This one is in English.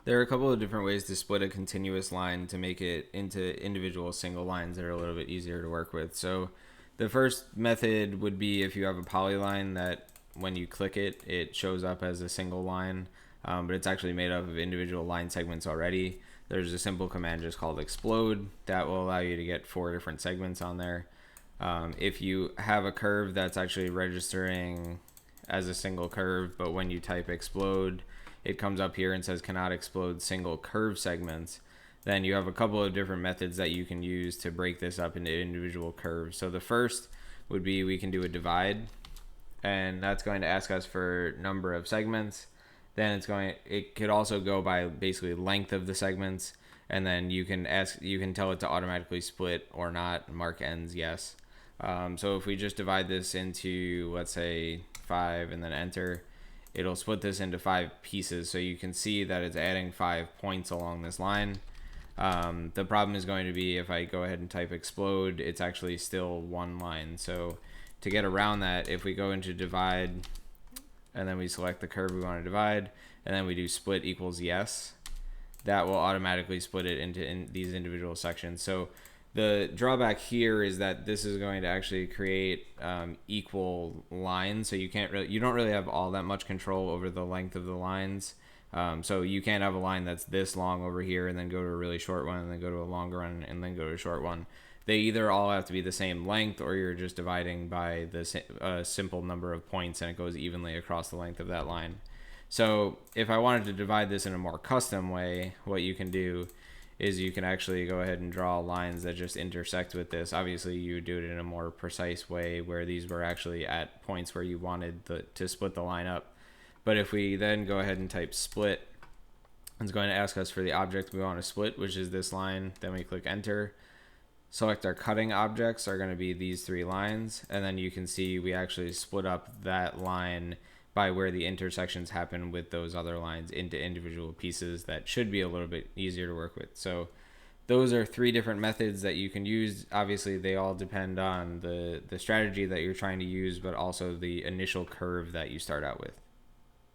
There are a couple of different ways to split a continuous line to make it into individual single lines that are a little bit easier to work with. So the first method would be if you have a polyline that when you click it, it shows up as a single line, but it's actually made up of individual line segments already. There's a simple command just called explode that will allow you to get 4 different segments on there. If you have a curve that's actually registering as a single curve, but when you type explode, it comes up here and says cannot explode single curve segments, then you have a couple of different methods that you can use to break this up into individual curves. So the first would be we can do a divide, and that's going to ask us for number of segments. Then it could also go by basically length of the segments, and then you can tell it to automatically split or not, mark ends yes. So if we just divide this into, let's say, 5 and then enter, it'll split this into 5 pieces. So you can see that it's adding 5 points along this line. The problem is going to be if I go ahead and type explode, it's actually still one line. So to get around that, if we go into divide and then we select the curve we want to divide, and then we do split equals yes, that will automatically split it into these individual sections. So the drawback here is that this is going to actually create equal lines, so you don't really have all that much control over the length of the lines. So you can't have a line that's this long over here and then go to a really short one and then go to a longer one and then go to a short one. They either all have to be the same length, or you're just dividing by the simple number of points and it goes evenly across the length of that line. So if I wanted to divide this in a more custom way, what you can do is you can actually go ahead and draw lines that just intersect with this. Obviously, you would do it in a more precise way where these were actually at points where you wanted to split the line up. But if we then go ahead and type split, it's going to ask us for the object we want to split, which is this line. Then we click enter. Select our cutting objects are going to be these 3 lines, and then you can see we actually split up that line by where the intersections happen with those other lines into individual pieces that should be a little bit easier to work with. So those are 3 different methods that you can use. Obviously, they all depend on the strategy that you're trying to use, but also the initial curve that you start out with.